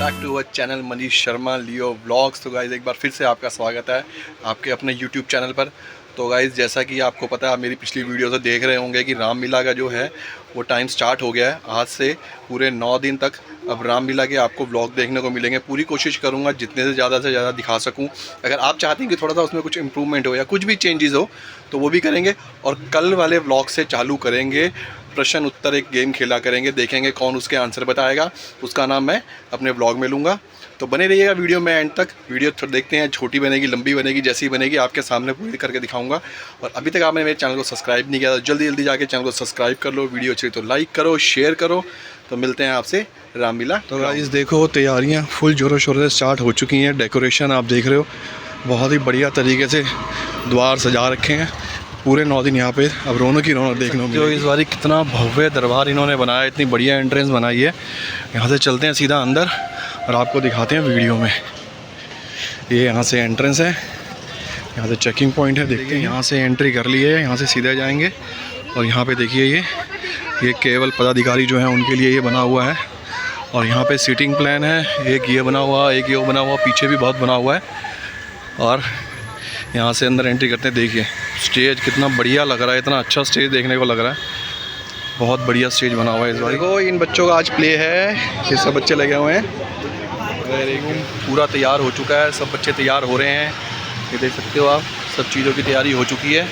Back to our channel Manish Sharma Leo vlogs. तो guys एक बार फिर से आपका स्वागत है आपके अपने यूट्यूब चैनल पर। तो गाइज़ जैसा कि आपको पता है, आप मेरी पिछली वीडियो से देख रहे होंगे कि रामलीला का जो है वो टाइम स्टार्ट हो गया है। आज से पूरे 9 दिन तक अब रामलीला के आपको व्लॉग देखने को मिलेंगे। पूरी कोशिश करूँगा जितने से ज़्यादा दिखा सकूँ। अगर आप चाहते हैं कि थोड़ा सा उसमें कुछ इम्प्रूवमेंट हो या कुछ भी चेंजेस हो तो वो भी करेंगे। और कल वाले व्लॉग से चालू करेंगे, प्रश्न उत्तर एक गेम खेला करेंगे, देखेंगे कौन उसके आंसर बताएगा, उसका नाम मैं अपने व्लॉग में लूँगा। तो बने रहिएगा वीडियो में एंड तक। वीडियो देखते हैं, छोटी बनेगी लंबी बनेगी, जैसी बनेगी आपके सामने पूरी करके दिखाऊंगा। और अभी तक आपने मेरे चैनल को सब्सक्राइब नहीं किया तो जल्दी जाके चैनल को सब्सक्राइब कर लो। वीडियो अच्छी तो लाइक करो, शेयर करो। तो मिलते हैं आपसे रामलीला। तो गाइस देखो, तैयारियाँ फुल ज़ोरों शोरों से स्टार्ट हो चुकी हैं। डेकोरेशन आप देख रहे हो, बहुत ही बढ़िया तरीके से द्वार सजा रखे हैं। पूरे 9 दिन यहाँ पे अब रौनक ही रौनक देखने को मिलेगी। इस बार कितना भव्य दरबार इन्होंने बनाया, इतनी बढ़िया एंट्रेंस बनाई है। यहाँ से चलते हैं सीधा अंदर और आपको दिखाते हैं वीडियो में। ये यहाँ से एंट्रेंस है, यहाँ से चेकिंग पॉइंट है। देखते हैं, यहाँ से एंट्री कर ली है, यहाँ से सीधे जाएंगे। और यहाँ पे देखिए ये केवल पदाधिकारी जो हैं उनके लिए ये बना हुआ है। और यहाँ पे सीटिंग प्लान है, एक ये बना हुआ, एक ये बना हुआ, पीछे भी बहुत बना हुआ है। और यहाँ से अंदर एंट्री करते हैं। देखिए स्टेज कितना बढ़िया लग रहा है, इतना अच्छा स्टेज देखने को लग रहा है। बहुत बढ़िया स्टेज बना हुआ है इस बार। देखो इन बच्चों का आज प्ले है, ये सब बच्चे लगे हुए हैं। पूरा तैयार हो चुका है, सब बच्चे तैयार हो रहे हैं। ये देख सकते हो आप, सब चीज़ों की तैयारी हो चुकी है।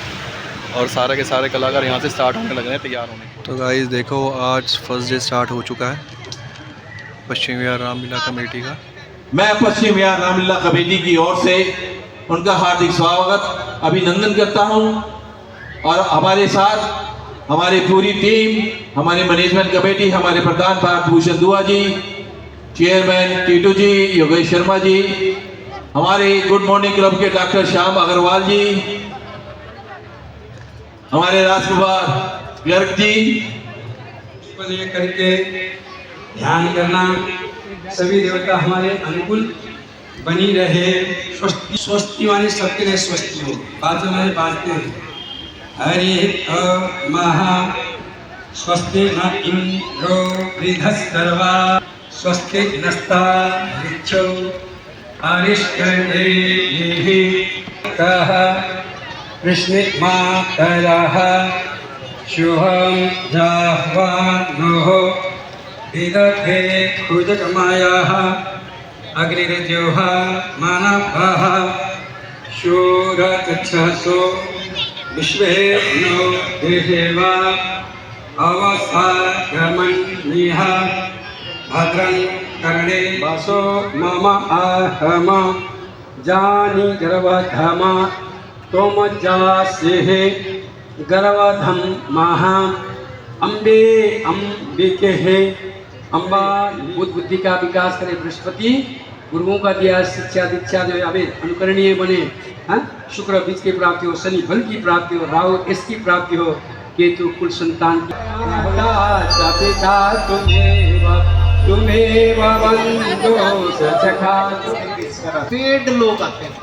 और सारे के सारे कलाकार यहाँ से स्टार्ट होने लग रहे हैं, तैयार होने। तो गाइस देखो, आज फर्स्ट डे स्टार्ट हो चुका है पश्चिम विहार रामलीला कमेटी का। मैं पश्चिम विहार रामलीला कमेटी की ओर से उनका हार्दिक स्वागत अभिनंदन करता हूं। और हमारे साथ हमारी पूरी टीम, हमारी मैनेजमेंट कमेटी, हमारे प्रधान भारत भूषण दुआ जी, चेयरमैन टीटू जी, योगेश शर्मा जी, हमारे गुड मॉर्निंग क्लब के डॉक्टर श्याम अग्रवाल जी, हमारे राजकुमार गर्ग जी को लेकर के ध्यान करना। सभी देवता हमारे अनुकूल बनी रहे। स्वस्ति माने सबके लिए स्वस्ति हो। बात हमारे बांटते हैं। हरि महा स्वस्ति न इंद्रो वृद्धस्तर्वा स्वस्ति नस्तारिक्षो अरिष्टदेहि कः कृष्णमातरः शुभं जाह्वानोः विदधे खुजकमायाः अग्निर्ज्योहा मानवः शूरचक्षसो विश्वे नो देवा अवसागमन्यः भद्रं कर्णे वासो मम आहम जानी गर्भधम तोम जासे गर्भधम महा अम्बे अम्बिके अम्बा बुद्धि का विकास करे। बृहस्पति गुरुओं का दिया शिक्षा दीक्षा जो अभी अनुकरणीय बने। शुक्र बीज की प्राप्ति हो, शनि फल की प्राप्ति हो, राहु इसकी प्राप्ति हो, केतु कुल संतान की। पेड लोग आते हैं।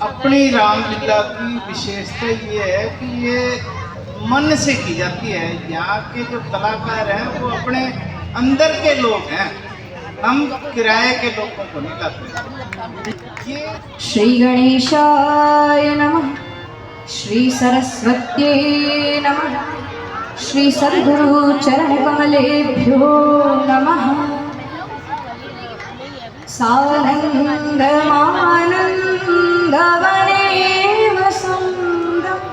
अपनी रामलीला की विशेषता ये है कि ये मन से की जाती है। यहाँ के जो कलाकार हैं वो अपने अंदर के लोग हैं, हम किराए के लोगों को नहीं लाते। श्री गणेशाय नमः, श्री सरस्वत्यै नमः, श्री सद्गुरु चरण कमलेभ्यो नमः। सानन्दमानन्दवने वसन्दम्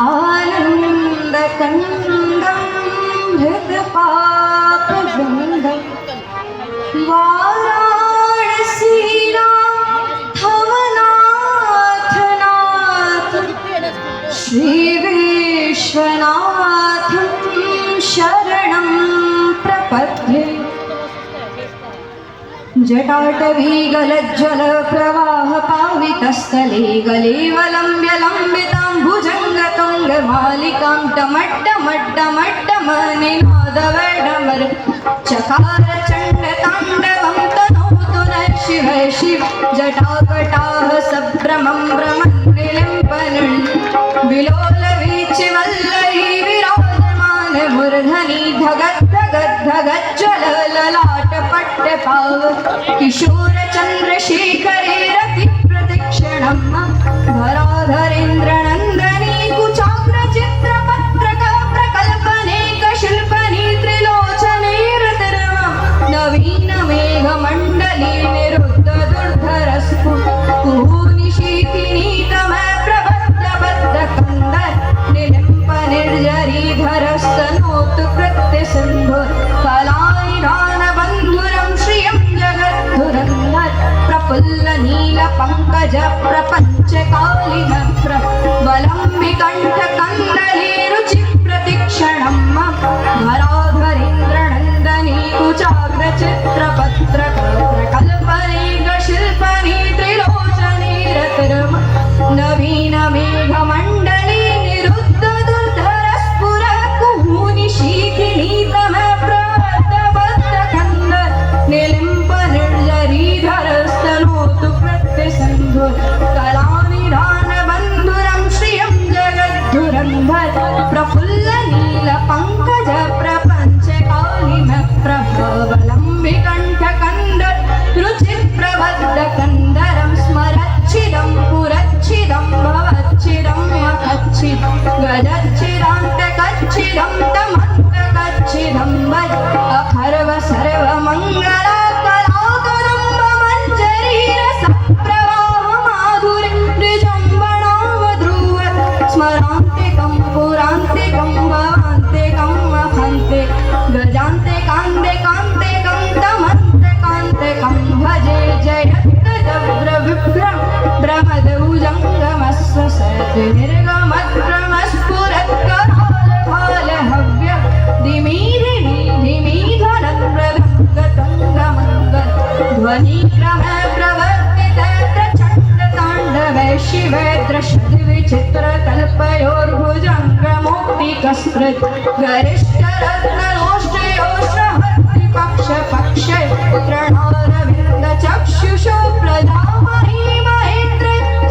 आनन्दकन्दं हृदपापवृन्दं वाराणसीनाथनाथ श्रीविश्वनाथं शरणं प्रपद्ये। जटाटवी गलज्ज्वल प्रवाह पावितस्थले गलेवलम्ब्य लम्बितां भुजङ्गतुङ्गमालिकां टमट्टमट्टमट्टमनिनादवर्णमर चकार चण्डताण्डवं तनोतु नः शिव शिव। जटाकटाः सभ्रमं भ्रमन्निलिम्पनं विलोलवीचिवल्लरी विराजमान मूर्धनि धगद्धगद्धगज्ज्वल ललाटपट्ट पाव किशोर चंद्रशेखरे रति प्रदक्षिणम् धराधरेन्द्र नंदनी कुचाग्र चित्र पत्रक प्रकल्पनेक शिल्पनी त्रिलोचने रतिर्म नवीन मेघ मंडली निरुद्ध दुर्धरस्फु कुहूनिशीतिनी तम प्रबद्ध बद्ध कंदर निलिम्प निर्जरीधरस्तनोतु कृत्य सिंधु कलानिधान बंधुरं श्रियं जगद्धुरंधर प्रफुल्ल नील पंकज प्रपंच कालिन प्रबलं विकंठ कंदली रुचि प्रतीक्षणम् धराधरेन्द्र नंदनी कुचाग्र चित्र पत्रक प्रकल्पनेक शिल्पनी त्रिलोचने रतिर्म नवीन मेघ मंडली निरुद्ध दुर्धर स्फुर कुहूनिशीतिनी तम प्रबद्ध बद्ध कंदर निलिम्प निर्जरीधरस्तनोतु कृत्य सिंधु कलानिधान बंधुरं श्रियं जगद्धुरंधर प्रफुल्ल नील पंकज प्रपंच कालिन प्रभवलं विकंठ कंदर रुचि प्रबद्ध कंदरं स्मरच्छिदं पुरच्छिदं भवच्छिदं मखच्छिद गजच्छिदान्त कच्छिदं तमन्त कच्छिदं वद अखर्व सर्व मंगला कलाकदम्ब मंजरी रस प्रवाह माधुरी निजंबणाव ध्रुव स्मरान्तिकं पुरान्तिकं भवान्तिकं मखन्ते गजान्ते कान्ते कान्तिकं तमन्ते कान्तिकं भजे जयत्तदव्र विभ्रम भ्रमदभुजङ्गमस्व सत् निर्गमद्भ्रमस्फुरत् कराल हव्य धिमी धिमी धिमी धनप्रभङ्गतङ्गमङ्गल ध्वनिक्रम प्रवर्तित प्रचण्ड ताण्डवे शिवे दृशद् विचित्र कल्पयोर्भुजङ्गमौक्तिकस्मृत् गरिष्ठ रत्नरोष्टयोष्टहस्ति पक्ष पक्षे तृणारविन्द चक्षुषो प्रधामहि महेन्द्र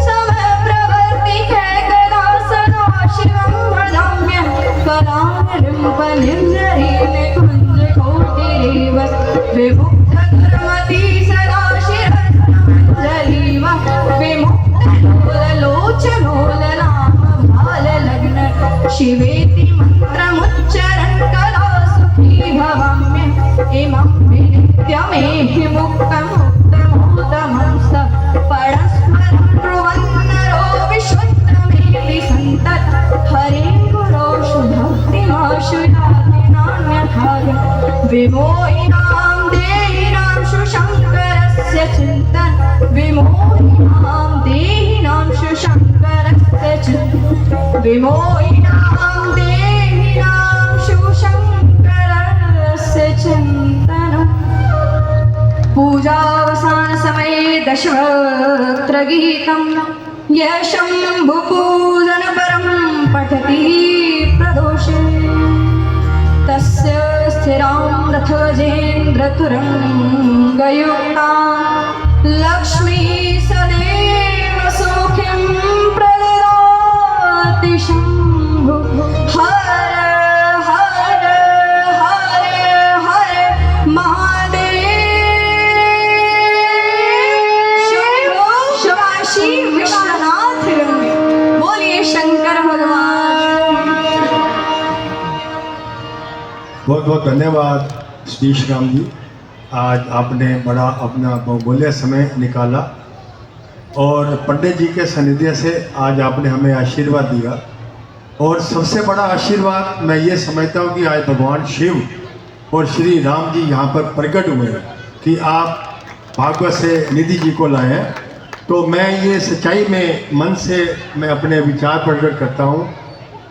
समप्रवर्तिके कदा सदा शिवं वदाम्य कलानिलिम्प निर्जरी निकुञ्ज कोटिरेव विमुक्त दुर्मती सदा शिरस्मञ्जलीव विमुक्त लोचनोललाम भाललग्न शिवेति मन्त्रमुच्चरन् कदा सुखी भवाम्य इमं विनित्यमेहि मुक्तमुत्तमोत्तमं स परस्परं ब्रुवन्नरो विशुद्धमेति सन्तत् हरे गुरोषु भक्तिमाशु याति नान्यथाग विमोहिनां देहिनां शुशङ्करस्य चिन्तन विमोहिनां देहिनां शुशङ्करस्य चिन्तन विमोहिनां देहिनां शुशङ्करस्य चिन्तनम् पूजावसान समये दशवक्त्र गीतं यः शम्भुपूजन परं पठति प्रदोषे तस्य स्थिरां रथजेन्द्रतुरङ्गयुक्तां लक्ष्मी सदैव सौख्यं प्रददाति शम्भुः हर हर हर हर महादेव काशी विश्वनाथ गंगे बोलिए शंकर भगवान। बहुत बहुत धन्यवाद श्री श्याम जी। आज आपने बड़ा अपना बहुमूल्य समय निकाला और पंडित जी के सानिध्य से आज आपने हमें आशीर्वाद दिया। और सबसे बड़ा आशीर्वाद मैं ये समझता हूँ कि आज भगवान शिव और श्री राम जी यहाँ पर प्रकट हुए कि आप भागवत से निधि जी को लाए हैं। तो मैं ये सच्चाई में मन से मैं अपने विचार प्रकट करता हूँ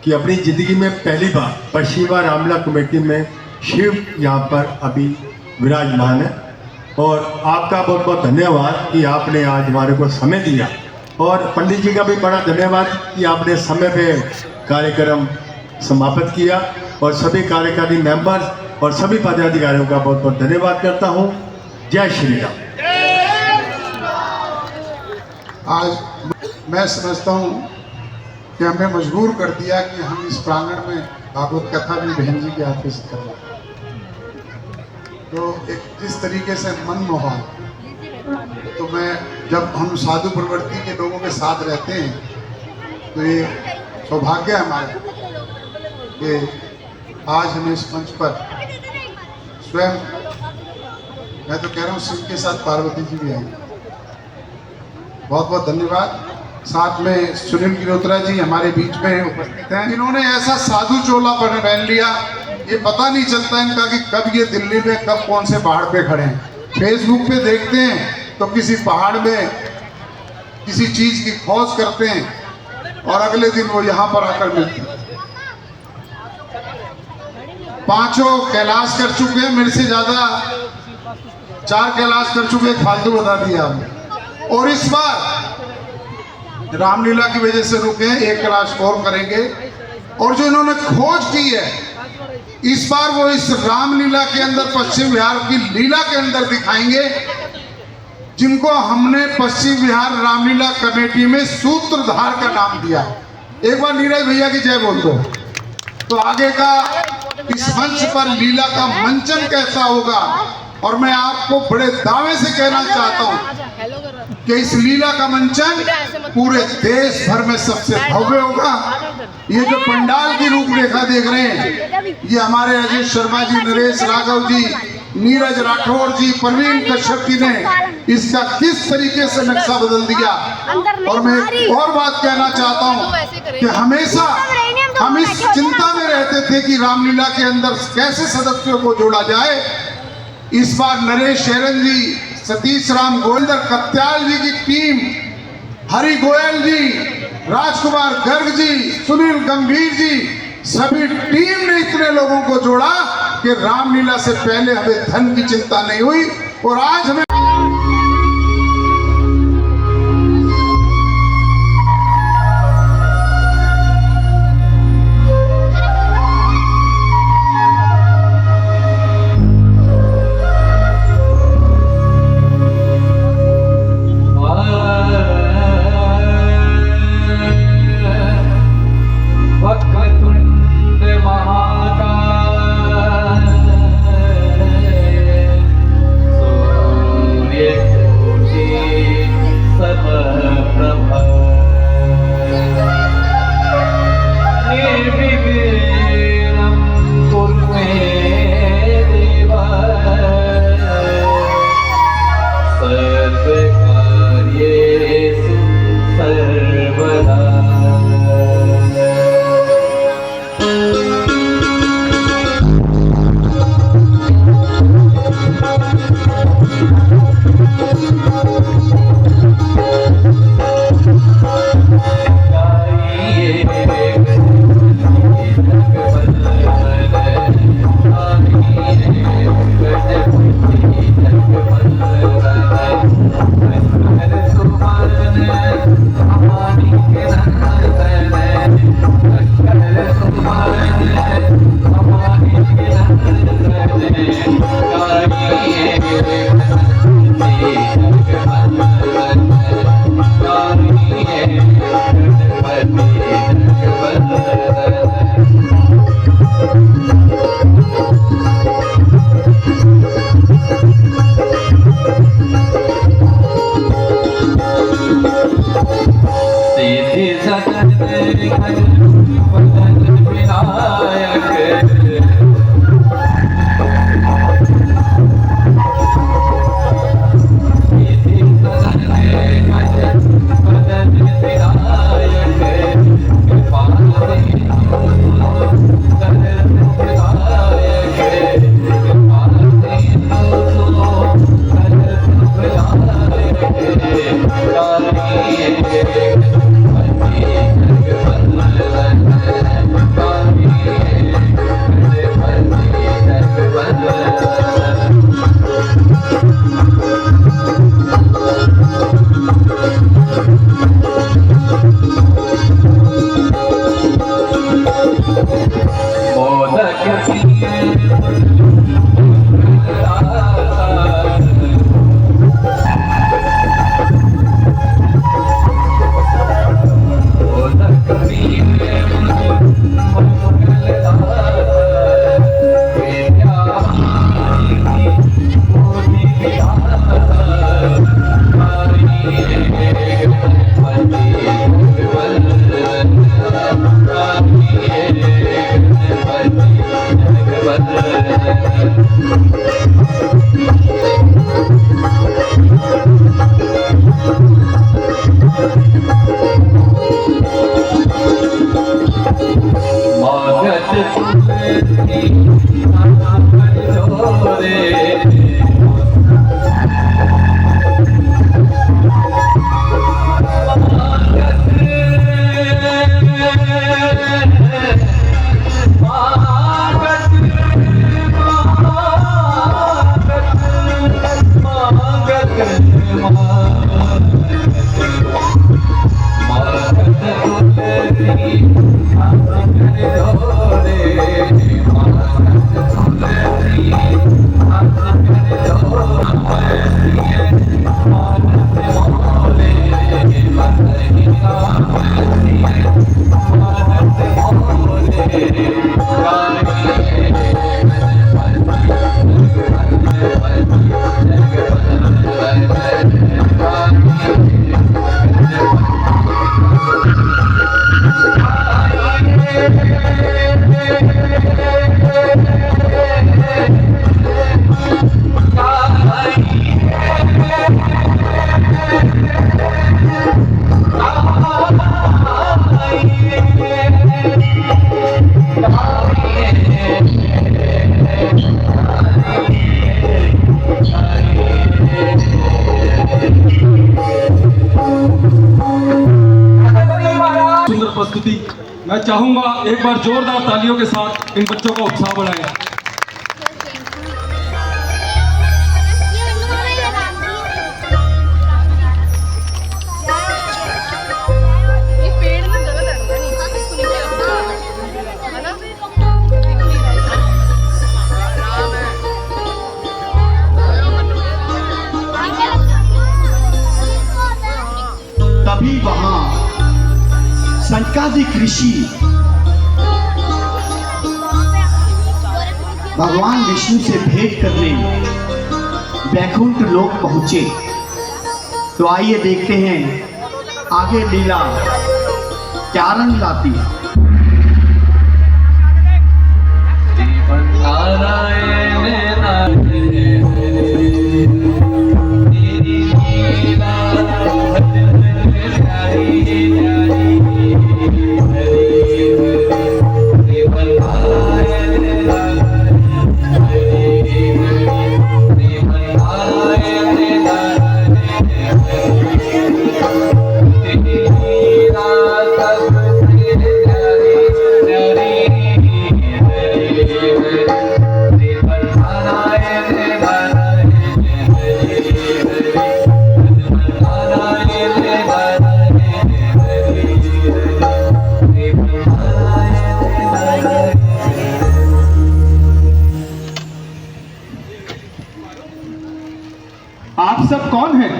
कि अपनी ज़िंदगी में पहली बार पश्चिमा रामलीला कमेटी में शिव यहाँ पर अभी विराजमान है। और आपका बहुत बहुत धन्यवाद कि आपने आज हमारे को समय दिया। और पंडित जी का भी बड़ा धन्यवाद कि आपने समय पे कार्यक्रम समाप्त किया। और सभी कार्यकारी मेंबर्स और सभी पदाधिकारियों का बहुत बहुत धन्यवाद करता हूँ। जय श्री राम। आज मैं समझता हूँ कि हमें मजबूर कर दिया कि हम इस प्रांगण में भागवत कथा भी बहन जी के हाथ से करवा। तो एक जिस तरीके से मनमोहन, तो मैं जब हम साधु प्रवृत्ति के लोगों के साथ रहते हैं तो ये सौभाग्य है हमारा कि आज हमें इस मंच पर स्वयं, मैं तो कह रहा हूँ शिव के साथ पार्वती जी भी आई। बहुत बहुत धन्यवाद। साथ में सुनील गिरोत्रा जी हमारे बीच में उपस्थित हैं। इन्होंने ऐसा साधु चोला पहन लिया, ये पता नहीं चलता इनका कि कब ये दिल्ली में कब कौन से पहाड़ पे खड़े हैं। फेसबुक पे देखते हैं तो किसी पहाड़ में किसी चीज की खोज करते हैं और अगले दिन वो यहाँ पर आकर मिलते हैं। पांचों कैलाश कर चुके हैं, मेरे से ज्यादा 4 कैलाश कर चुके हैं, फालतू बता दिया आपने। और इस बार रामलीला की वजह से रुके हैं, 1 कैलाश और करेंगे। और जो इन्होंने खोज की है इस बार वो इस रामलीला के अंदर पश्चिम बिहार की लीला के अंदर दिखाएंगे, जिनको हमने पश्चिम बिहार रामलीला कमेटी में सूत्रधार का नाम दिया। एक बार नीरज भैया की जय बोल दो। तो आगे का इस मंच पर लीला का मंचन कैसा होगा, और मैं आपको बड़े दावे से कहना चाहता हूं कि इस लीला का मंचन पूरे देश भर में सबसे भव्य होगा। ये जो पंडाल की रूपरेखा देख रहे हैं, ये हमारे अजय शर्मा जी, नरेश राघव जी, नीरज राठौर जी, प्रवीण कश्यप जी ने इसका किस तरीके से नक्शा बदल दिया। और मैं एक और बात कहना चाहता हूं कि हमेशा हम इस चिंता में रहते थे कि रामलीला के अंदर कैसे सदस्यों को जोड़ा जाए। इस बार नरेश शरण जी, सतीश राम गोविंदर कत्याल जी की टीम, हरि गोयल जी, राजकुमार गर्ग जी, सुनील गंभीर जी, सभी टीम ने इतने लोगों को जोड़ा कि रामलीला से पहले हमें धन की चिंता नहीं हुई। और आज हमें वक्रतुंड महाकाय सुंदर प्रस्तुति। मैं चाहूंगा एक बार जोरदार तालियों के साथ इन बच्चों का उत्साह बढ़ाएं। तभी वहां संकादिक ऋषि भगवान विष्णु से भेंट करने वैकुंठ लोक पहुंचे। तो आइए देखते हैं आगे लीला क्या रंग लाती है। आप सब कौन हैं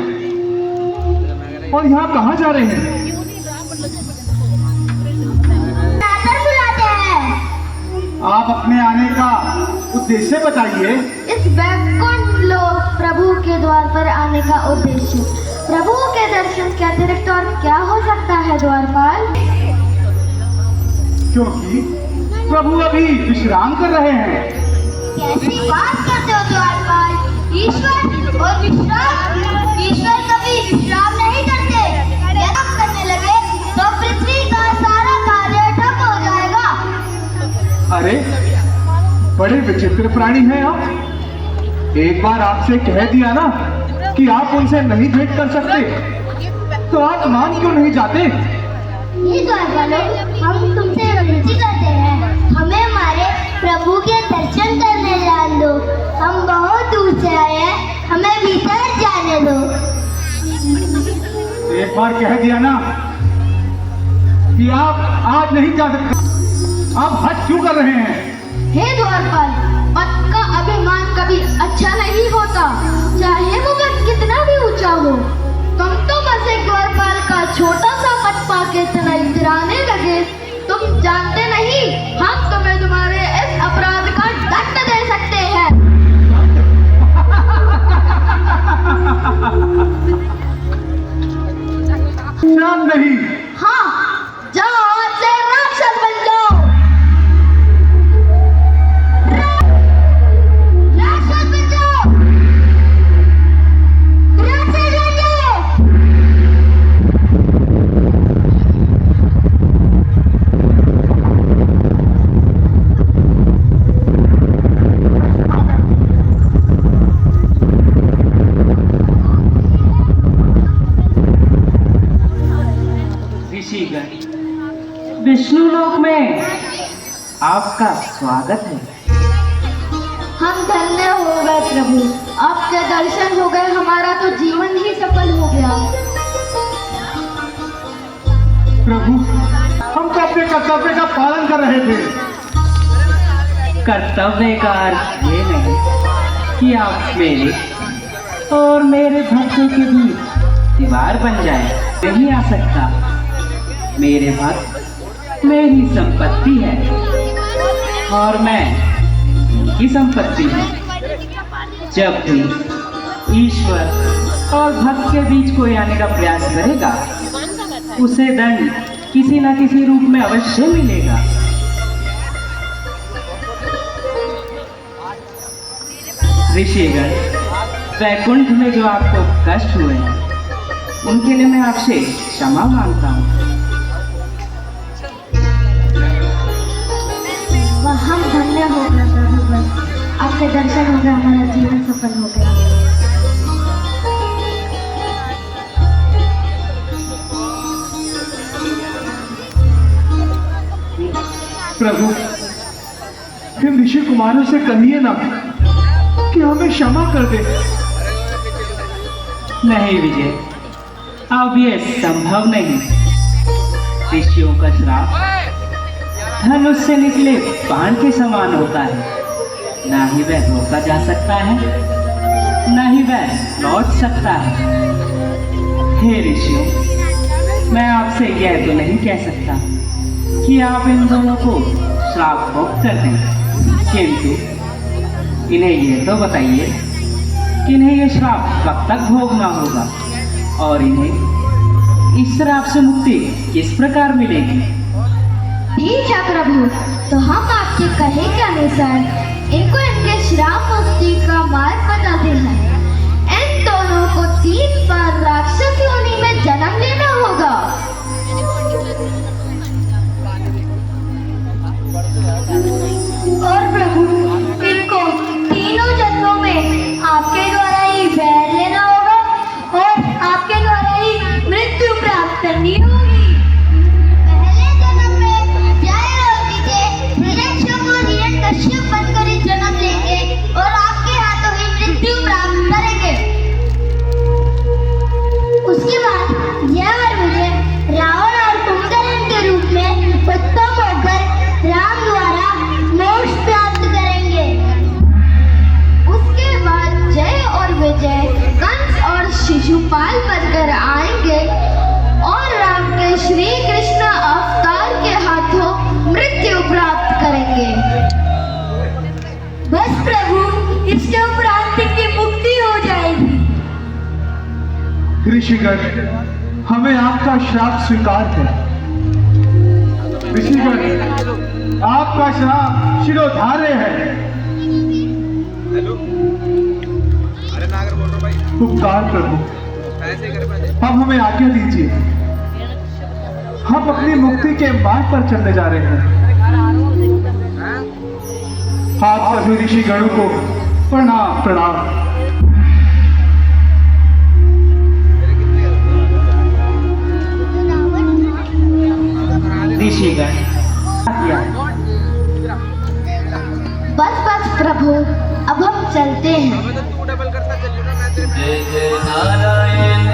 और यहाँ कहाँ जा रहे हैं? आप अपने आने का उद्देश्य बताइए। इस वैकुंठ लोक प्रभु के द्वार पर आने का उद्देश्य प्रभु के दर्शन के अतिरिक्त और क्या हो सकता है द्वारपाल? क्योंकि प्रभु अभी विश्राम कर रहे हैं। कैसी बात करते हो द्वारपाल? ईश्वर और विश्राम? ईश्वर कभी विश्राम नहीं करते। यदि आप करने लगे तो पृथ्वी का सारा कार्य ठप हो जाएगा। अरे बड़े विचित्र प्राणी हैं आप। एक बार आपसे कह दिया ना कि आप उनसे नहीं भेंट कर सकते, तो आप मान क्यों नहीं जाते? ये द्वारपालों, हम तुमसे विनती करते हैं, हमें हमारे प्रभु के दर्शन करने जाने दो। हम बहुत दूर से आए हैं, हमें भीतर जाने दो। एक बार कह दिया ना कि आप आज नहीं जा सकते, आप हट क्यों कर रहे हैं? हे द्वारपाल, पद का अभिमान कभी अच्छा नहीं होता, चाहे वो पद कितना भी ऊंचा हो। तुम तो बस एक द्वारपाल का छोटा सा पद पाके इतना इतराने लगे। तुम जानते नहीं, हम तुम्हें तुम्हारे इस अपराध का दंड दे सकते हैं। नाम नहीं। हाँ, जाओ आज से राक्षस बन जाओ। आपका स्वागत है। हम धन्य हो गए प्रभु, आपके दर्शन हो गए, हमारा तो जीवन ही सफल हो गया। प्रभु, हम तो अपने कर्तव्य का पालन कर रहे थे। कर्तव्य का अर्थ ये नहीं कि आप मेरे और मेरे भक्तों के बीच दीवार बन जाए, नहीं आ सकता। मेरे भक्त मेरी संपत्ति है और मैं उनकी संपत्ति हूँ। जब भी ईश्वर और भक्त के बीच कोई आने का प्रयास करेगा, उसे दंड किसी न किसी रूप में अवश्य मिलेगा। ऋषिगण, वैकुंठ में जो आपको कष्ट हुए हैं, उनके लिए मैं आपसे क्षमा मांगता हूँ। हम धन्य हो गए प्रभु, बस आपके दर्शन हो गए, हमारा जीवन सफल हो गया। प्रभु, फिर ऋषि कुमारों से कहिए ना कि हमें क्षमा कर दे। नहीं विजय, अब ये संभव नहीं। ऋषियों का श्राप धनुष से निकले बाण के समान होता है। ना ही वह रोका जा सकता है, ना ही वह लौट सकता है। हे ऋषियों, मैं आपसे यह तो नहीं कह सकता कि आप इन दोनों को श्राप मुक्त कर दें, किंतु इन्हें यह तो बताइए कि इन्हें यह श्राप कब तक भोगना होगा और इन्हें इस श्राप से मुक्ति किस प्रकार मिलेगी। ठीक है प्रभु, तो हम आपके कहे के अनुसार इनको इनके श्राप मुक्ति का मार्ग बताते हैं। इन दोनों को 3 बार राक्षस योनि में जन्म लेना होगा। और प्रभु, इनको तीनों जन्मों में आपके द्वारा ही बैर लेना होगा और आपके द्वारा ही मृत्यु प्राप्त करनी होगी। पहले जन्म में जय और विजय हिरण्यकश्यप और हिरण्यकश्यप बनकर ही जन्म लेंगे और आपके हाथों ही मृत्यु प्राप्त करेंगे। उसके बाद जय और विजय रावण और कुंभकर्ण के रूप में उत्पन्न होकर राम द्वारा मोक्ष प्राप्त करेंगे। उसके बाद जय और विजय कंस और शिशुपाल बनकर आएंगे और राम के श्री कृष्ण अवतार के हाथों मृत्यु प्राप्त करेंगे। बस प्रभु, इसके उपरांत की मुक्ति हो जाएगी। ऋषिगण, हमें आपका श्राप स्वीकार है। ऋषिगण, आपका श्राप शिरोधार्य है। उपकार प्रभु, अब हमें आज्ञा दीजिए। हम अपनी मुक्ति के मार्ग पर चलने जा रहे हैं। आप सभी ऋषिगणों को प्रणाम प्रणाम। ऋषिगण, बस बस प्रभु, अब हम चलते हैं। जय जय नारायण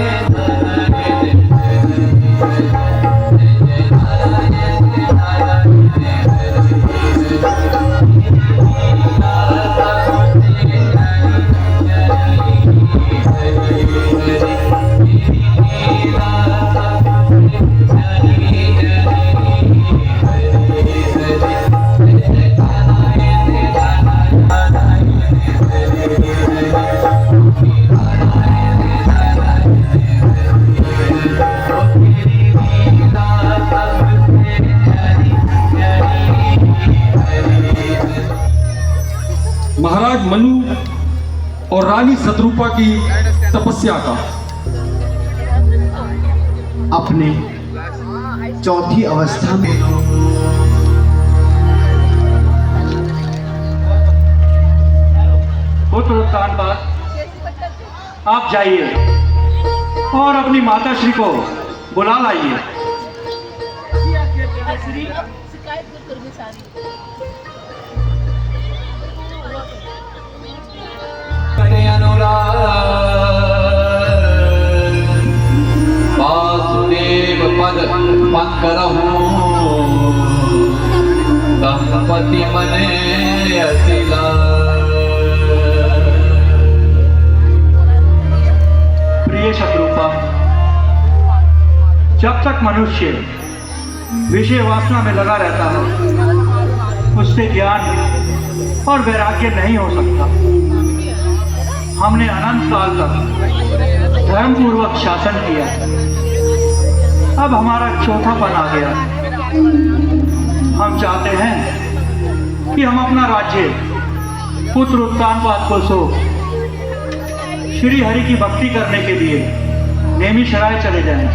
महाराज मनु और रानी शत्रुपा की तपस्या का अपने चौथी अवस्था में पुत्रोत्तान बाद आप जाइए और अपनी माता श्री को बुला लाइए। करहूं दंपति मने असिला। प्रिय शत्रुपा, जब तक मनुष्य विषय वासना में लगा रहता है उससे ज्ञान और वैराग्य नहीं हो सकता। हमने अनंत काल तक धर्म पूर्वक शासन किया, अब हमारा चौथापन आ गया। हम चाहते हैं कि हम अपना राज्य पुत्र उत्तानपाद को सो श्री हरि की भक्ति करने के लिए नेमिषराय चले जाएं।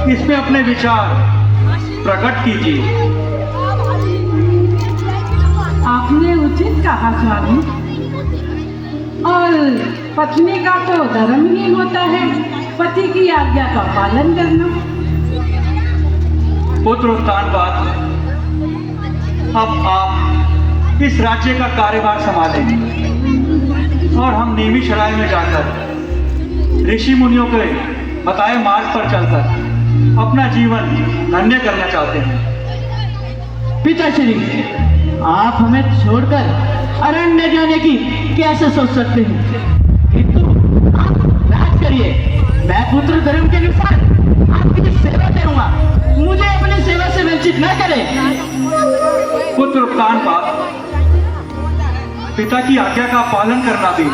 इसमें अपने विचार प्रकट कीजिए। आपने उचित कहा स्वामी, और पत्नी का तो धर्म ही होता है पति की आज्ञा का पालन करना। पुत्र उत्तानपाद, अब आप इस राज्य का कार्यभार संभालेंगे और हम नेमिषराय में जाकर ऋषि मुनियों के बताए मार्ग पर चलकर अपना जीवन धन्य करना चाहते हैं। पिताश्री, आप हमें छोड़कर अरण्य जाने की कैसे सोच सकते हैं? किंतु आप राज करिए, मैं पुत्र धर्म के अनुसार आपकी सेवा करूंगा, मुझे अपनी सेवा से वंचित न करें। पुत्र उत्तानपाद, पिता की आज्ञा का पालन करना भी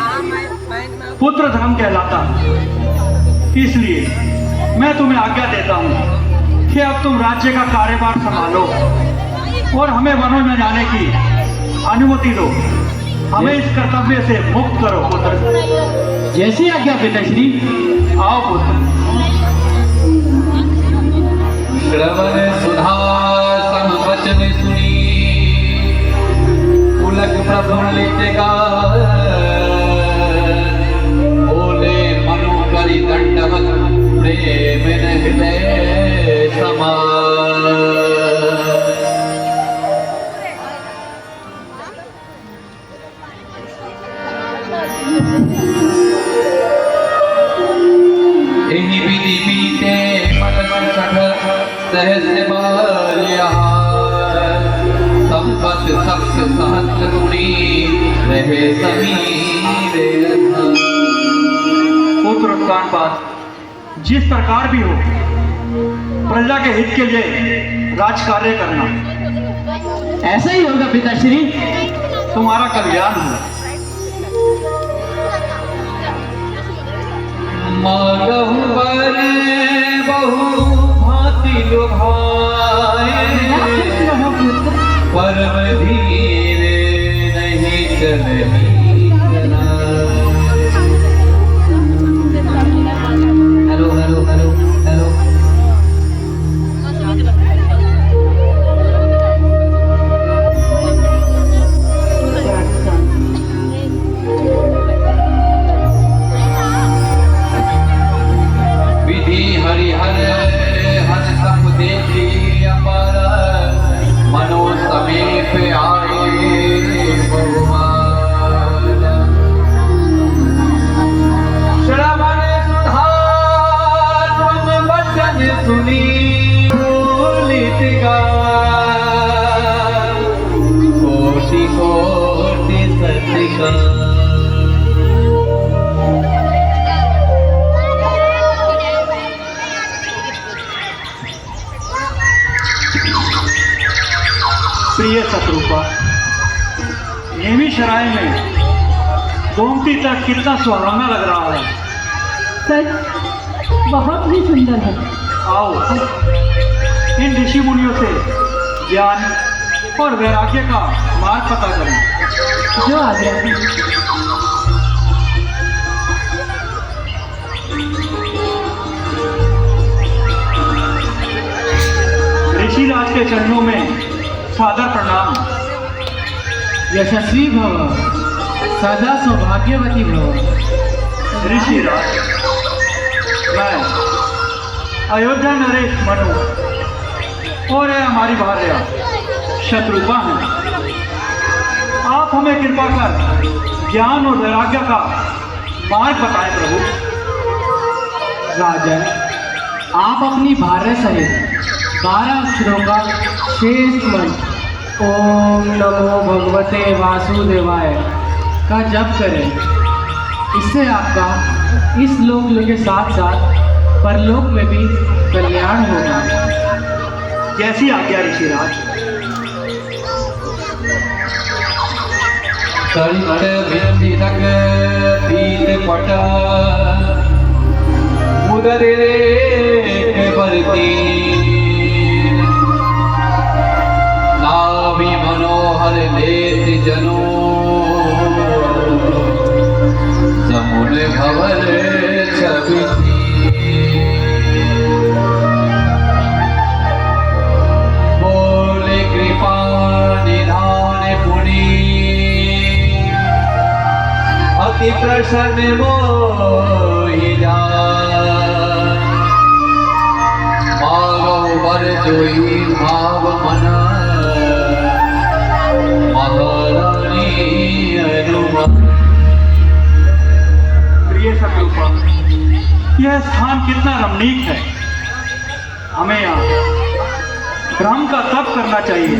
पुत्र धर्म कहलाता है। इसलिए मैं तुम्हें आज्ञा देता हूँ कि अब तुम राज्य का कार्यभार संभालो और हमें वनों में जाने की अनुमति दो। हमें इस कर्तव्य से मुक्त करो पुत्र। जैसी आज्ञा पिताश्री। आओ पुत्र। श्रवण सुधा सम वचन सुनी पुलक प्रफुल्लित गाय, बोले मनु करि दंडवत प्रेम हृदय समाय। इन्हीं विधि बीते मन सख सहस्र बाल्या, संपत सप्त सहस्र गुणी रहे समीरे। पुत्र उत्तानपाद, जिस प्रकार भी हो प्रजा के हित के लिए राज कार्य करना। ऐसा ही होगा पिताश्री। तुम्हारा कल्याण हो। मागहु बर बहु भांति लुभाए, परम धीरे नहीं चलनी। Hello hello hello hello. विधि हरिहर हर सब देखी अपर, मनो समीप आए बहुमान। श्रवण सुधा तुम वचन सुनी भूलित गाय, कोटि कोटि सतिका। प्रिय शत्रुपा, नेमिषराय में गोमती तट कितना सुहावना लग रहा है। सच बहुत ही सुंदर है। आओ इन ऋषि मुनियों से ज्ञान और वैराग्य का मार्ग पता करें। जो आज्ञा है। ऋषिराज के चरणों में सादर प्रणाम। यशस्वी भव, सदा सौभाग्यवती भव। ऋषिराज, मैं अयोध्या नरेश मनु और ये हमारी भार्या शत्रुपा हैं। आप हमें कृपा कर ज्ञान और वैराग्य का मार्ग बताएं प्रभु। राजन, आप अपनी भार्य सहित 12 अक्षरों का शेष मंत्र ओम नमो भगवते वासुदेवाय का जप करें। इससे आपका इस लोक के साथ साथ परलोक में भी कल्याण होगा। कैसी आज्ञा ऋषिराज। संत विरक पीत पट उदरे बरती नाभि मनोहर लेत जनो समुन भवन छवि बोले कृपा निधान पुनि अति प्रसन्न मोहि मागो बर जोई भाव मन महारानी अनुमान। प्रिय शत्रुपा, यह स्थान कितना रमणीक है। हमें यहाँ ब्रह्म का तप करना चाहिए,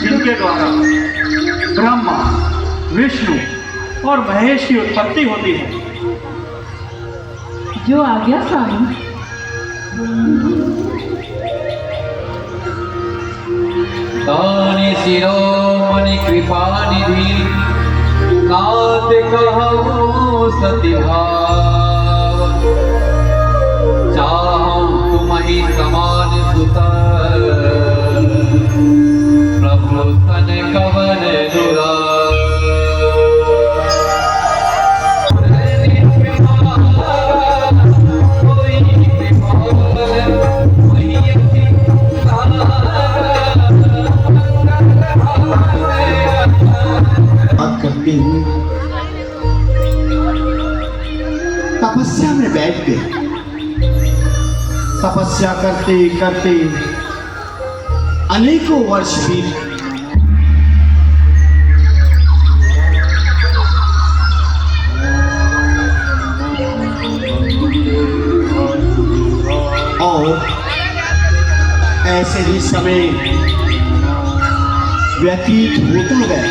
जिनके द्वारा ब्रह्मा, विष्णु और महेश की उत्पत्ति होती है। जो आज्ञा स्वामी। दानी शिरोमणि कृपा निधि नाथ कहूँ सति भाव चाहूँ तुम्हि समान सुत प्रभु तन कवन दुरार। बात करते हुए तपस्या में बैठ गए। तपस्या करते करते अनेकों वर्ष बीत और ऐसे ही समय व्यतीत होता गया।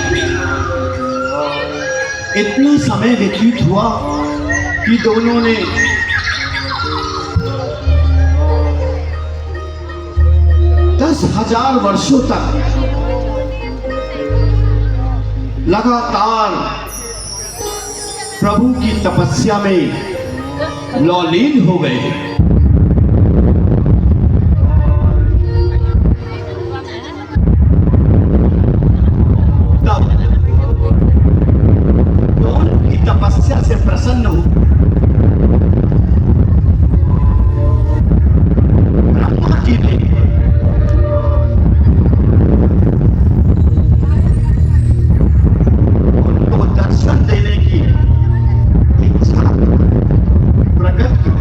इतना समय व्यतीत हुआ कि दोनों ने दस 1000 वर्षों तक लगातार प्रभु की तपस्या में लौलीन हो गए। तपस्या से प्रसन्न हो ब्रह्मा जी ने उनको दर्शन देने की इच्छा प्रकट की।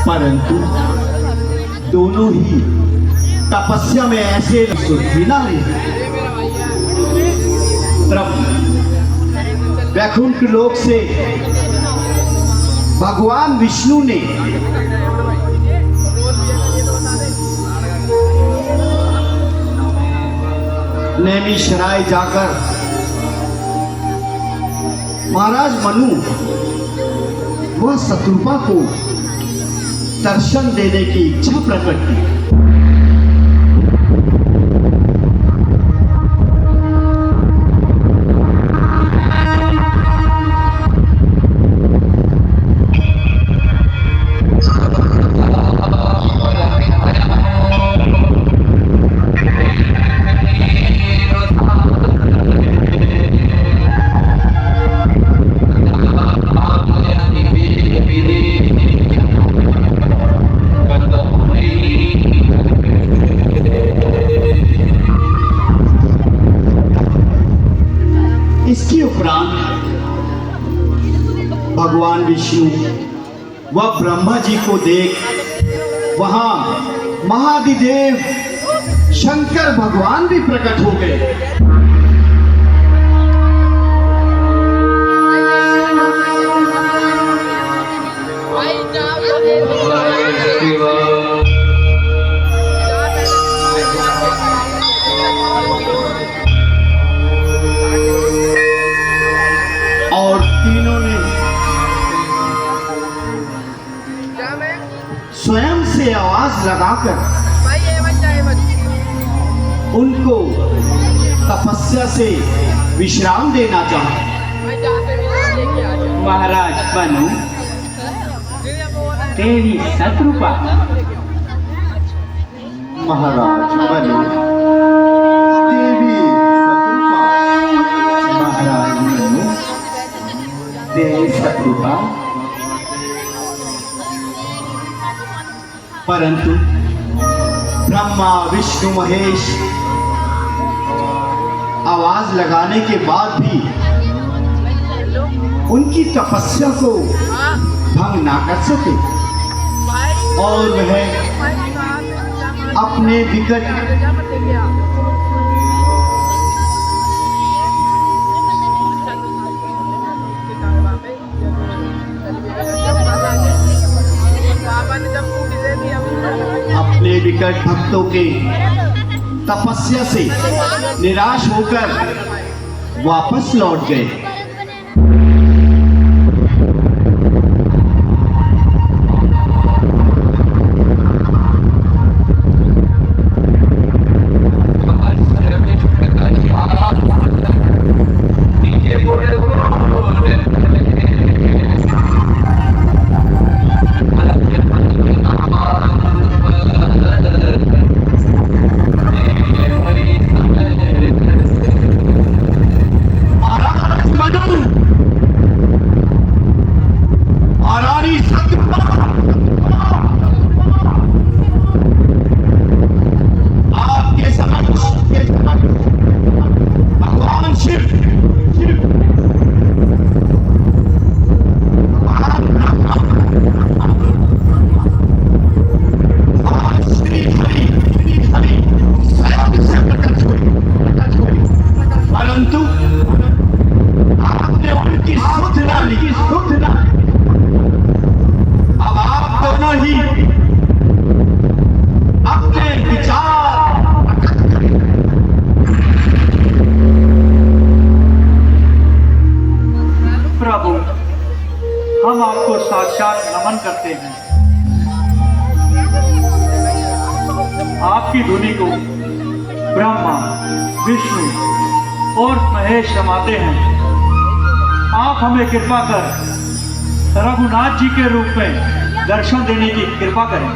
परंतु दोनों ही तपस्या में ऐसे सुधिला प्रभु वैकुंठ लोक से भगवान विष्णु ने नैमिषराय जाकर महाराज मनु वह शत्रुपा को दर्शन देने की इच्छा प्रकट की। इसके उपरांत भगवान विष्णु वह ब्रह्मा जी को देख वहां महादिदेव शंकर भगवान भी प्रकट हो गए। और तीनों ने स्वयं से आवाज लगाकर उनको तपस्या से विश्राम देना चाहा। महाराज बनु, देवी शत्रुपा। महाराज बनु, देवी शत्रुपा। महाराज बनु, देवी शत्रुपा। परंतु ब्रह्मा विष्णु महेश आवाज लगाने के बाद भी उनकी तपस्या को भंग ना कर सके और वह अपने विकट भक्तों के तपस्या से निराश होकर वापस लौट गए। हम आपको साक्षात नमन करते हैं। आपकी धुनी को ब्रह्मा, विष्णु और महेश रमाते हैं। आप हमें कृपा कर रघुनाथ जी के रूप में दर्शन देने की कृपा करें।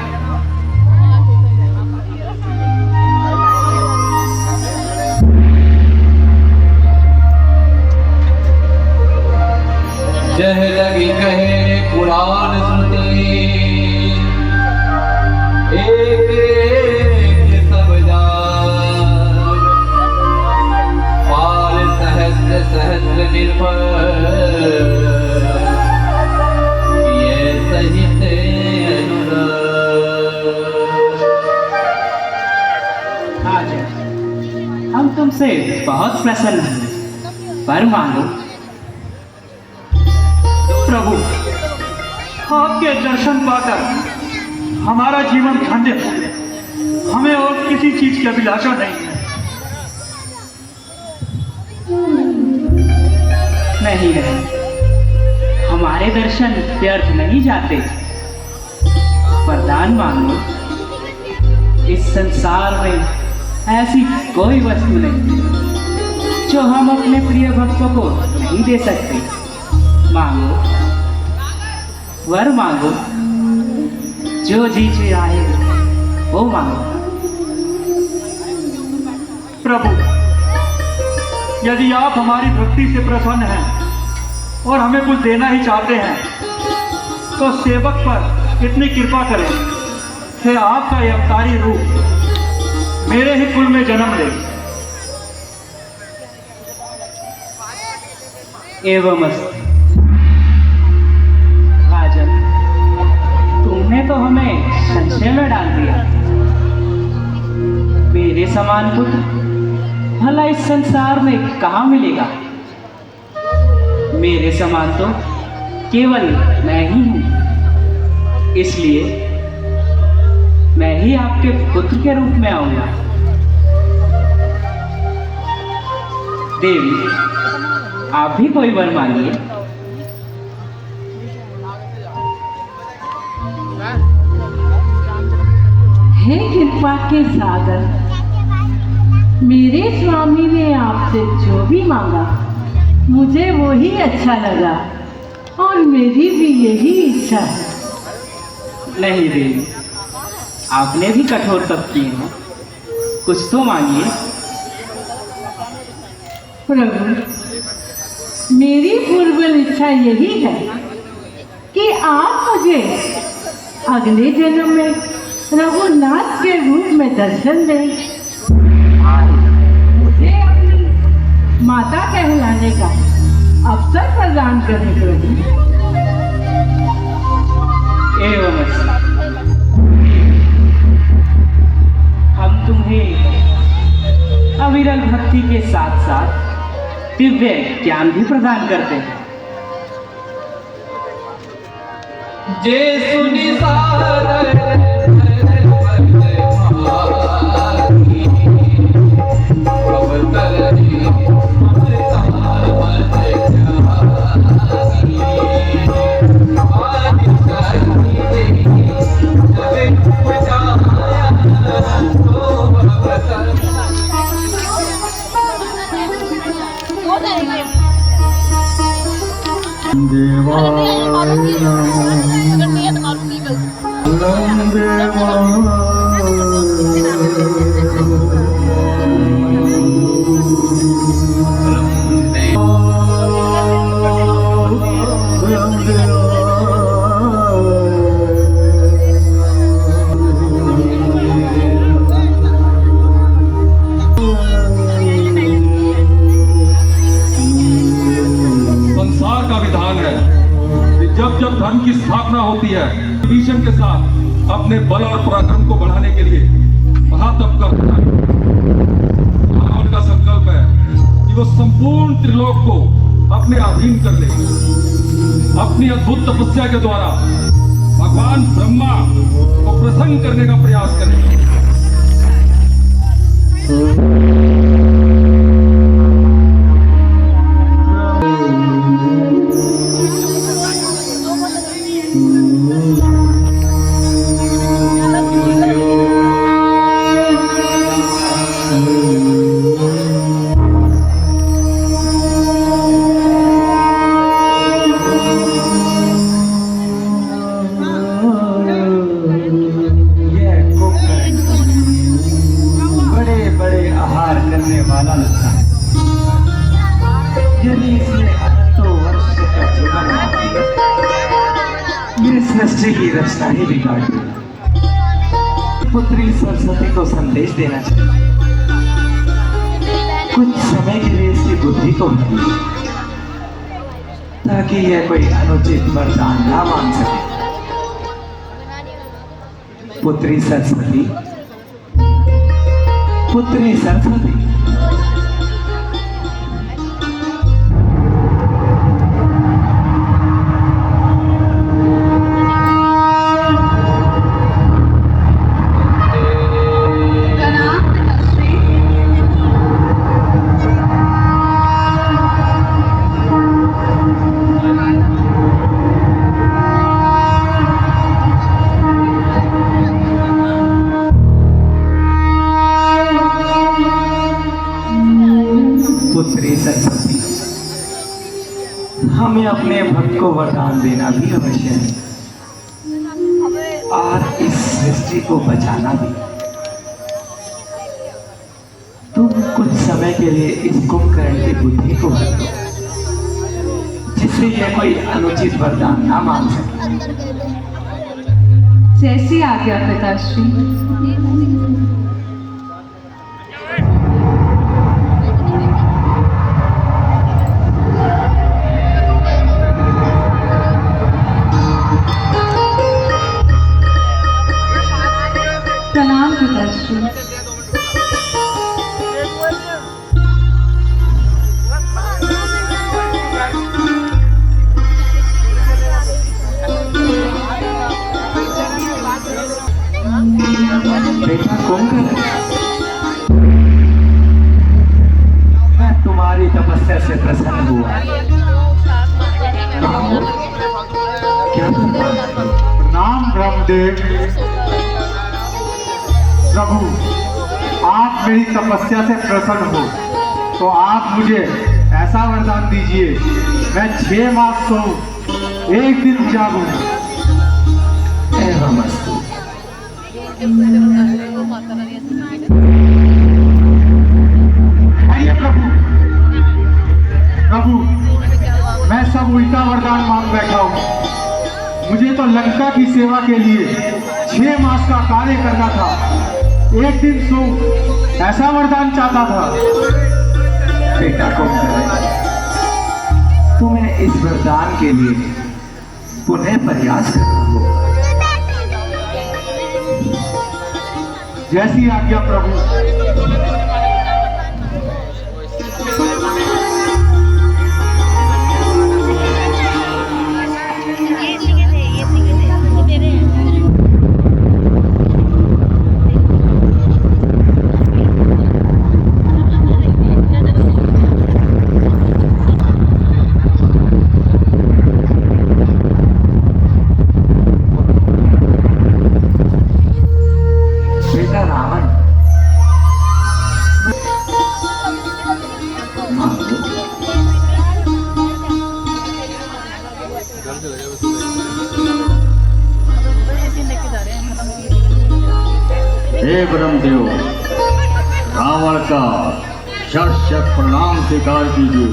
जह लगी कहे पुराण स्मृति, एक एक सब जान, पाल सहस्र सहस्र निर्भर, ये सहित आज हम तुमसे बहुत प्रसन्न हैं, पर मानो प्रभु, आपके दर्शन पाकर हमारा जीवन धन्य हो। हमें और किसी चीज की अभिलाषा नहीं है। नहीं है, हमारे दर्शन व्यर्थ नहीं जाते। वरदान मांगो। इस संसार में ऐसी कोई वस्तु नहीं जो हम अपने प्रिय भक्तों को नहीं दे सकते। मांगो, वर मांगो, जो जी आए वो मांगो। प्रभु, यदि आप हमारी भक्ति से प्रसन्न हैं और हमें कुछ देना ही चाहते हैं तो सेवक पर इतनी कृपा करें कि आपका यह अवतारी रूप मेरे ही कुल में जन्म ले। एवं राजन, गोछे में डाल दिया। मेरे समान पुत्र भला इस संसार में कहाँ मिलेगा? मेरे समान तो केवल मैं ही हूँ, इसलिए मैं ही आपके पुत्र के रूप में आऊंगा। देवी, आप भी कोई वर मांगिए। हे कृपा के सागर, मेरे स्वामी ने आपसे जो भी मांगा मुझे वो ही अच्छा लगा और मेरी भी यही इच्छा है। नहीं देवी, आपने भी कठोर तप किए हैं, कुछ तो मांगिए। प्रभु, मेरी पूर्वल इच्छा यही है कि आप मुझे अगले जन्म में रघुनाथ के रूप में दर्शन दें, मुझे अपनी माता कहलाने का अवसर प्रदान करें प्रभु। एवं हम तुम्हें अविरल भक्ति के साथ साथ दिव्य ज्ञान भी प्रदान करते हैं। जय सुनी जब धर्म की स्थापना होती है, विभीषण के साथ अपने बल और पराक्रम को बढ़ाने के लिए महातप करता है। रावण का संकल्प है कि वो संपूर्ण त्रिलोक को अपने अधीन कर ले। अपनी अद्भुत तपस्या के द्वारा भगवान ब्रह्मा को प्रसन्न करने का प्रयास करें। सृष्टि की रचना ही बिगाड़ दी। पुत्री सरस्वती को संदेश देना चाहिए, कुछ समय के लिए इसकी बुद्धि को भूलिए, ताकि यह कोई अनुचित वरदान ना मांग सके। पुत्री सरस्वती, पुत्री सरस्वती, पुत्री सरस्वती, हमें अपने भक्त को वरदान देना भी अवश्य है और इस सृष्टि को बचाना भी। तुम कुछ समय के लिए इस कुंभकर्ण की बुद्धि को बदलो, जिससे यह कोई अनुचित वरदान ना मांग सके। जैसी आज्ञा पिताश्री। तपस्या से प्रसन्न हुआ। क्या प्रणाम ब्रह्मदेव। प्रभु, आप मेरी तपस्या से प्रसन्न हो तो आप मुझे ऐसा वरदान दीजिए, मैं 6 मास सोऊं, 1 दिन जागूं। एवं अस्तु। अरे प्रभु, प्रभु, मैं सब उल्टा वरदान मांग बैठा हूँ। मुझे तो लंका की सेवा के लिए 6 मास का कार्य करना था, 1 दिन सो ऐसा वरदान चाहता था। बेटा कुंभकर्ण, तुम्हें इस वरदान के लिए पुनः प्रयास करना होगा। जैसी आज्ञा प्रभु। बेटा रावण, हे ब्रह्मदेव, रावण का शत प्रणाम स्वीकार कीजिए।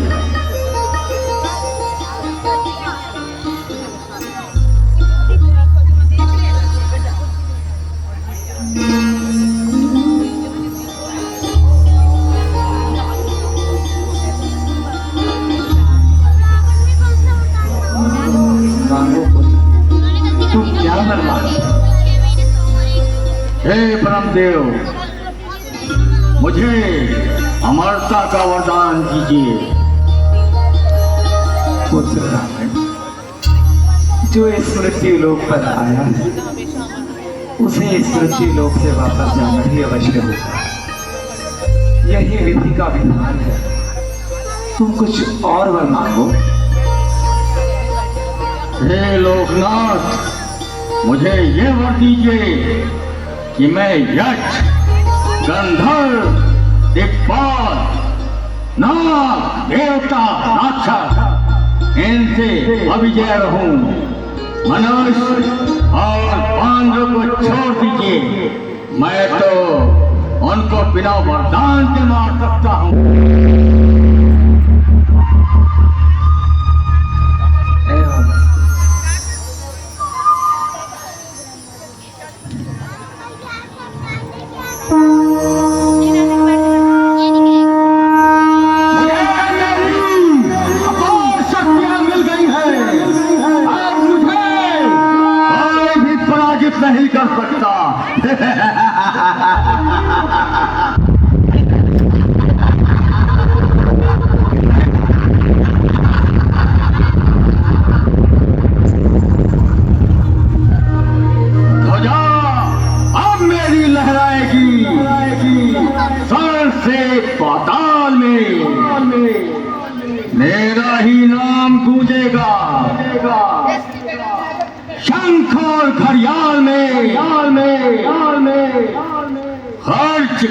तुम क्या वरदान? हे ब्रह्मदेव, मुझे अमरता का वरदान दीजिए। पुत्र रावण, जो इस मृत्यु लोक पर आया है उसे इस मृत्यु लोक से वापस जाना ही अवश्य होगा। यही विधि का विधान है। तुम कुछ और वर मांगो। हे लोकनाथ, मुझे ये वर दीजिए कि मैं यक्ष, गंधर्व, दिक्पाल, नाग, देवता, राक्षस इनसे अविजय रहूं। मनुष्य और पांडव को छोड़ दीजिए, मैं तो उनको बिना वरदान के मार सकता हूँ। नहीं कर सकता। ध्वजा अब मेरी लहराएगी, स्वर्ग से पाताल में मेरा ही नाम गूंजेगा। शंख और घड़ियाल में खर्च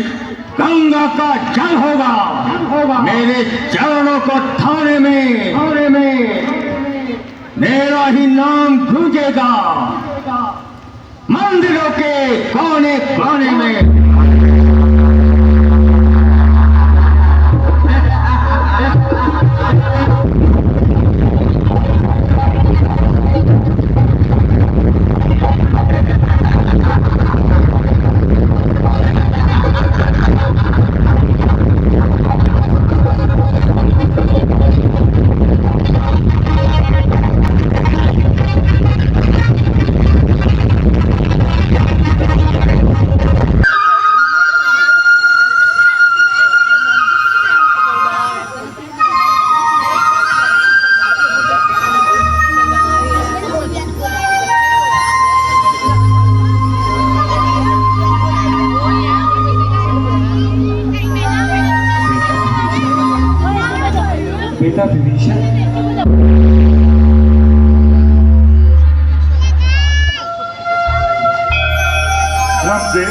गंगा का जल होगा। मेरे चरणों को थाने में मेरा ही नाम गूंजेगा। मंदिरों के कोने कोने में बेटा विभीषण, रामदेव,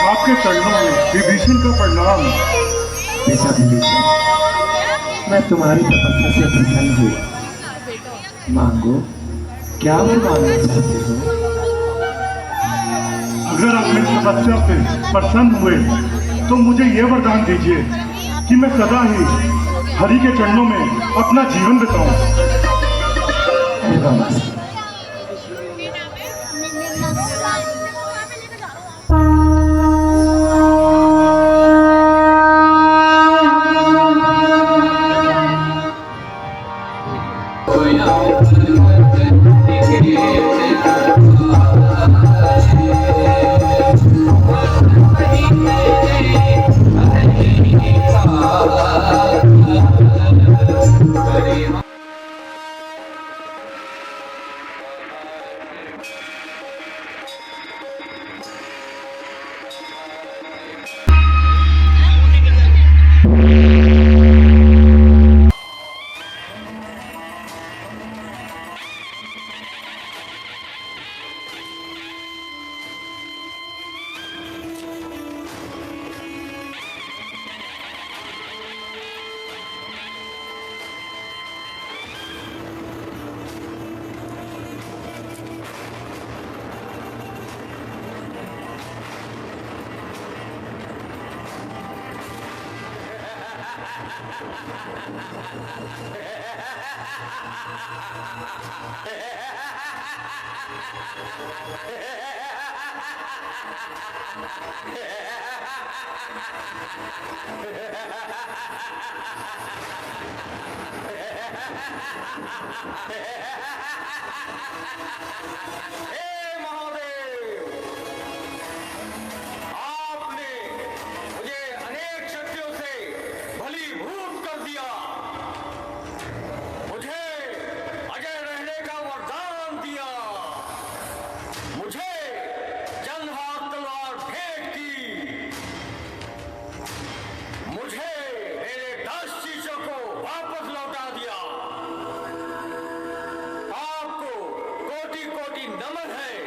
आपके चरणों में विभीषण का प्रणाम। बेटा विभीषण, मैं तुम्हारी तपस्या से प्रसन्न हुआ। मांगो, क्या मैं मांगना चाहते हो? अगर आप मेरी तपस्या से प्रसन्न हुए तो मुझे ये वरदान दीजिए कि मैं सदा ही हरि के चरणों में अपना जीवन बिताऊं। नमन है।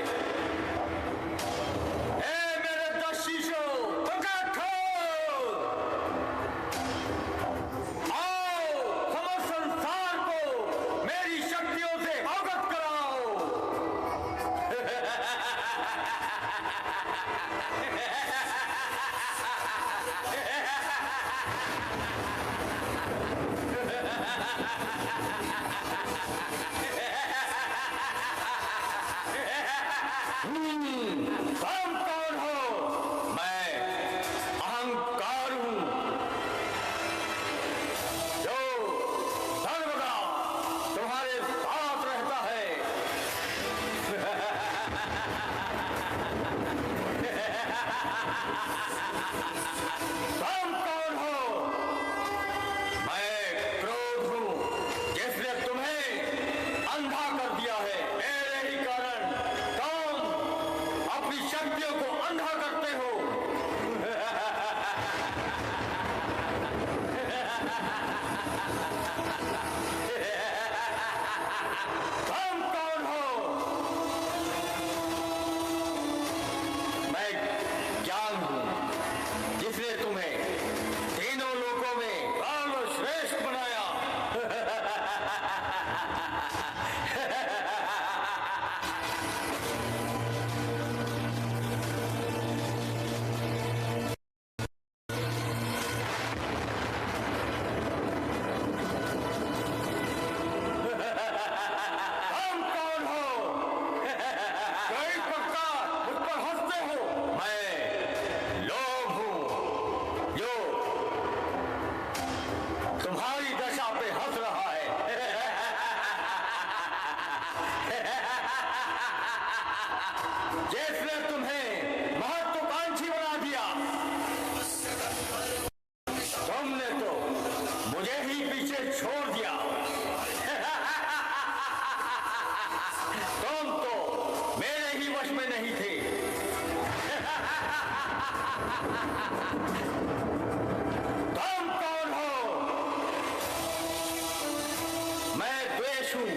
आदेश हूं,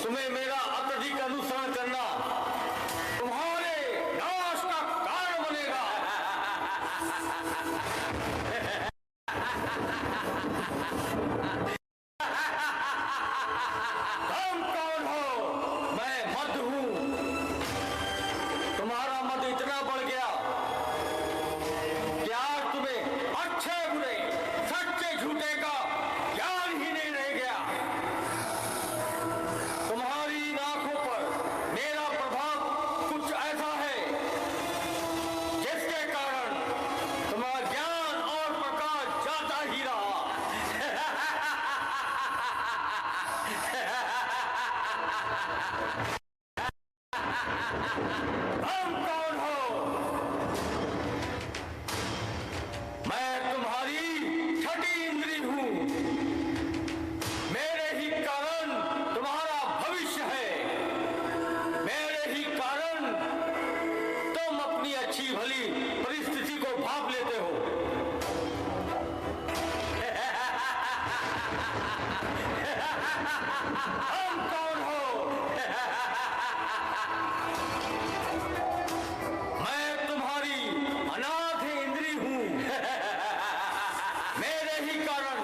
तुम्हें मेरा अत्यधिक अनुसरण करना तुम्हारे नाश का कारण बनेगा। तुम कौन हो? मैं मद हूं। तुम्हारा मद इतना बढ़ गया कि आज तुम्हें अच्छे बुरे सच्चे झूठे का ज्ञान ही नहीं रह गया। तुम्हारी आंखों पर मेरा प्रभाव कुछ ऐसा है जिसके कारण तुम्हारा ज्ञान और प्रकाश जाता ही रहा। तुम कौन हो? मैं तुम्हारी छठी इंद्री हूं। मेरे ही कारण तुम्हारा भविष्य है। मेरे ही कारण तुम अपनी अच्छी भली परिस्थिति को भांप लेते हो। तुम कौन हो? मैं तुम्हारी अनाथ इंद्री हूं। मेरे ही कारण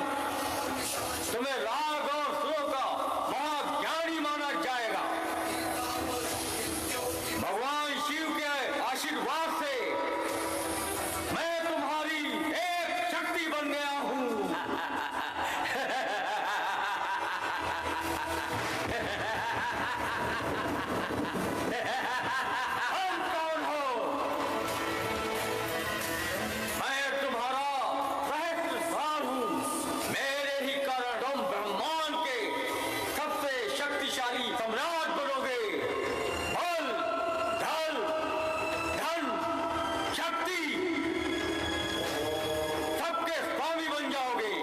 तुम्हें राग और सुरों का महाज्ञानी माना जाएगा। भगवान शिव के आशीर्वाद से मैं तुम्हारी एक शक्ति बन गया हूं। हम कौन हो? मैं तुम्हारा सहस्त्रधार हूं। मेरे ही कारण तुम ब्रह्मांड के सबसे शक्तिशाली सम्राट बनोगे। बल, धन, धन, शक्ति सबके स्वामी बन जाओगे।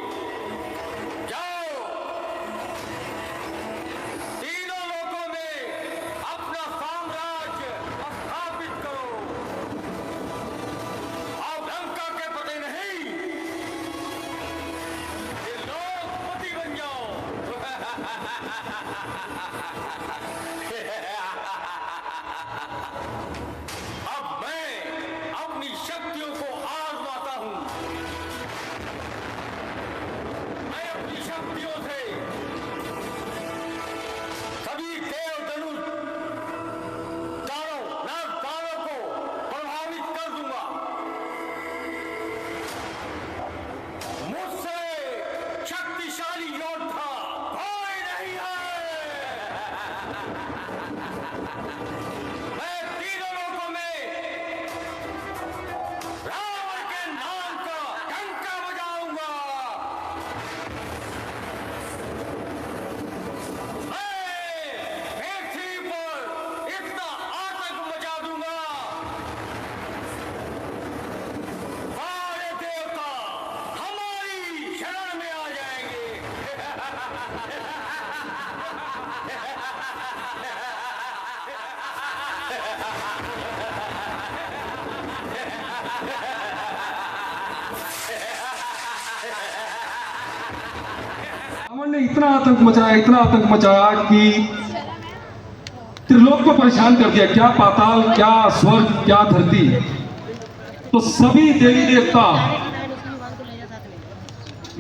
जाओ, तीनों लोकों में अपना साम्राज्य स्थापित करो। अब लंका के पते नहीं, ये लोकपति बन जाओ। अब मैं अपनी शक्तियों को आजमाता हूं। मैं अपनी शक्तियों से सभी देव धनुष दानों को प्रभावित कर दूंगा। मुझसे शक्तिशाली योद्धा कोई नहीं है। मैं तीनों लोकों में रावण के नाम का डंका बजाऊंगा। मैं पृथ्वी पर इतना आतंक मचा दूंगा, सारे देवता हमारी शरण में आ जाएंगे। रावण ने इतना आतंक मचाया कि त्रिलोक को परेशान कर दिया। क्या पाताल, क्या स्वर्ग, क्या धरती। तो सभी देवी देवता,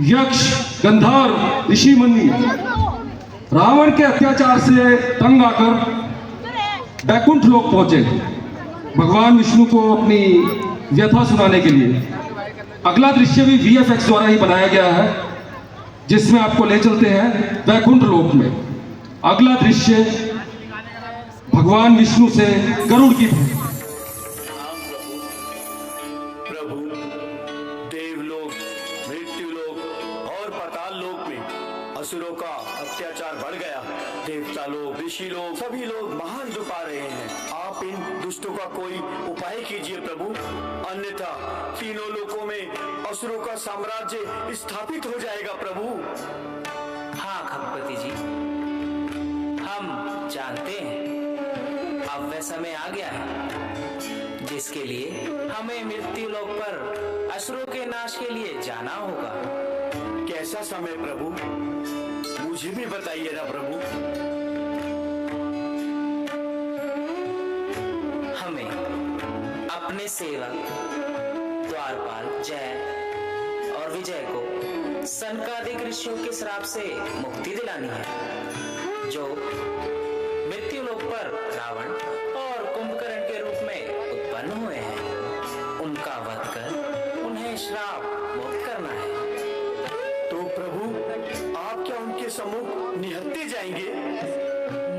यक्ष, गंधर्व, ऋषि मुनि रावण के अत्याचार से तंग आकर बैकुंठ लोक पहुंचे भगवान विष्णु को अपनी व्यथा सुनाने के लिए। अगला दृश्य भी VFX द्वारा ही बनाया गया है, जिसमें आपको ले चलते हैं बैकुंठ लोक में। अगला दृश्य भगवान विष्णु से गरुड़ की प्रभु, देवलोक, मृत्युलोक और पाताल लोक में असुरों का अत्याचार बढ़ गया। देवता लोग, ऋषि लोग, सभी लोग महान दुख पा रहे हैं। आप इन दुष्टों का कोई उपाय कीजिए प्रभु, अन्यथा तीनों लोकों में असुरों का साम्राज्य स्थापित हो जाएगा प्रभु। हाँ खगपति जी, हम जानते हैं अब वह समय आ गया है जिसके लिए हमें मृत्यु लोक पर असुरों के नाश के लिए जाना होगा। कैसा समय प्रभु? मुझे भी बताइए ना प्रभु। हमें अपने सेवक द्वारपाल, जय और विजय को सनकादिक ऋषियों के श्राप से मुक्ति दिलानी है, जो मृत्यु लोक पर रावण और कुंभकर्ण के रूप में उत्पन्न हुए हैं। उनका वध कर उन्हें श्राप मुक्त करना है। तो प्रभु आप क्या उनके सम्मुख निहत्ते जाएंगे?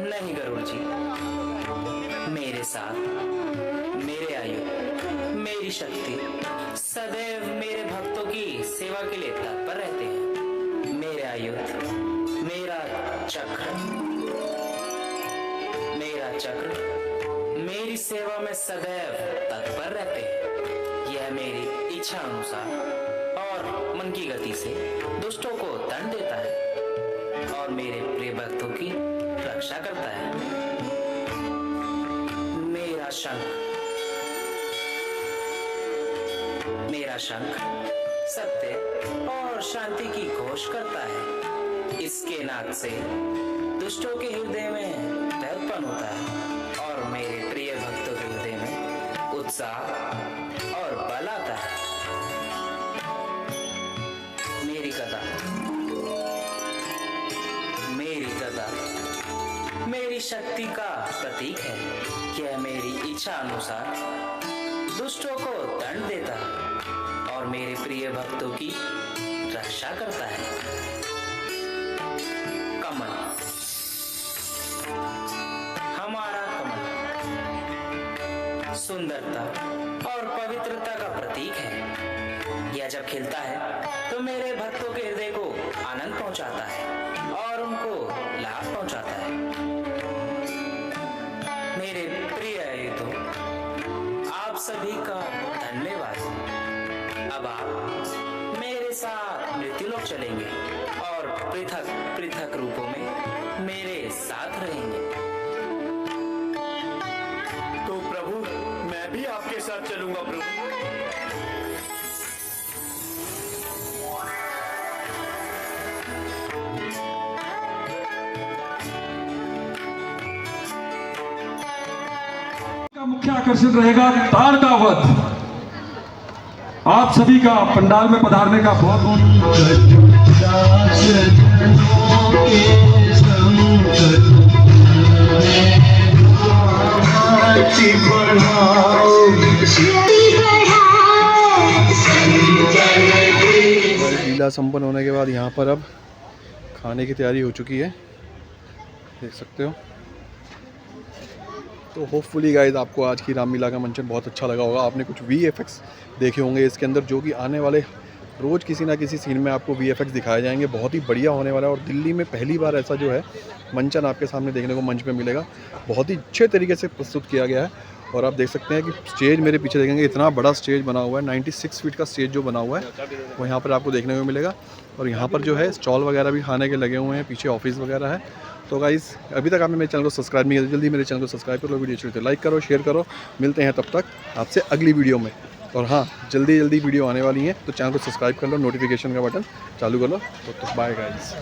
नहीं गरुड़ जी, मेरे साथ मेरे आयु, मेरी शक्ति सदैव मेरे भक्तों की सेवा के लिए तत्पर रहते हैं। मेरे आयुध, मेरा चक्र मेरी सेवा में सदैव तत्पर रहते हैं। यह मेरी इच्छा अनुसार और मन की गति से दुष्टों को दंड देता है और मेरे प्रिय भक्तों की रक्षा करता है। मेरा शंख सत्य और शांति की घोष करता है। इसके नाद से दुष्टों के हृदय में भय उत्पन्न होता है और मेरे प्रिय भक्तों के हृदय में उत्साह और बल आता है। मेरी गदा मेरी शक्ति का प्रतीक है। यह मेरी इच्छा अनुसार दुष्टों को दंड देता है और मेरे प्रिय भक्तों की रक्षा करता है। कमल, हमारा कमल सुंदरता और पवित्रता का प्रतीक है। यह जब खिलता है तो मेरे भक्तों के हृदय को आनंद पहुंचाता है और उनको लाभ पहुंचाता है। मेरे प्रिय आयुधों, आप सभी का धन्यवाद। अब आप मेरे साथ मृत्युलोक चलेंगे और पृथक पृथक रूपों में मेरे साथ रहेंगे। तो प्रभु मैं भी आपके साथ चलूंगा प्रभु। मुख्य आकर्षण रहेगा ताड़ का वध। आप सभी का पंडाल में पधारने का बहुत लीला संपन्न होने के बाद यहाँ पर अब खाने की तैयारी हो चुकी है, देख सकते हो। तो होपफुली गाइज आपको आज की रामलीला का मंचन बहुत अच्छा लगा होगा। आपने कुछ VFX देखे होंगे इसके अंदर, जो कि आने वाले रोज़ किसी ना किसी सीन में आपको VFX दिखाए जाएंगे। बहुत ही बढ़िया होने वाला है और दिल्ली में पहली बार ऐसा जो है मंचन आपके सामने देखने को मंच पे मिलेगा। बहुत ही अच्छे तरीके से प्रस्तुत किया गया है और आप देख सकते हैं कि स्टेज मेरे पीछे देखेंगे, इतना बड़ा स्टेज बना हुआ है। 96 फीट का स्टेज जो बना हुआ है वो यहाँ पर आपको देखने को मिलेगा। और यहाँ पर जो है स्टॉल वगैरह भी खाने के लगे हुए हैं, पीछे ऑफिस वगैरह है। तो गाइज़ अभी तक आपने मेरे चैनल को सब्सक्राइब नहीं किया, जल्दी मेरे चैनल को सब्सक्राइब कर लो, वीडियो अच्छी लगती है लाइक करो, शेयर करो। मिलते हैं तब तक आपसे अगली वीडियो में। और हाँ, जल्दी वीडियो आने वाली है, तो चैनल को सब्सक्राइब कर लो, नोटिफिकेशन का बटन चालू कर लो। तो बाय गाइज़।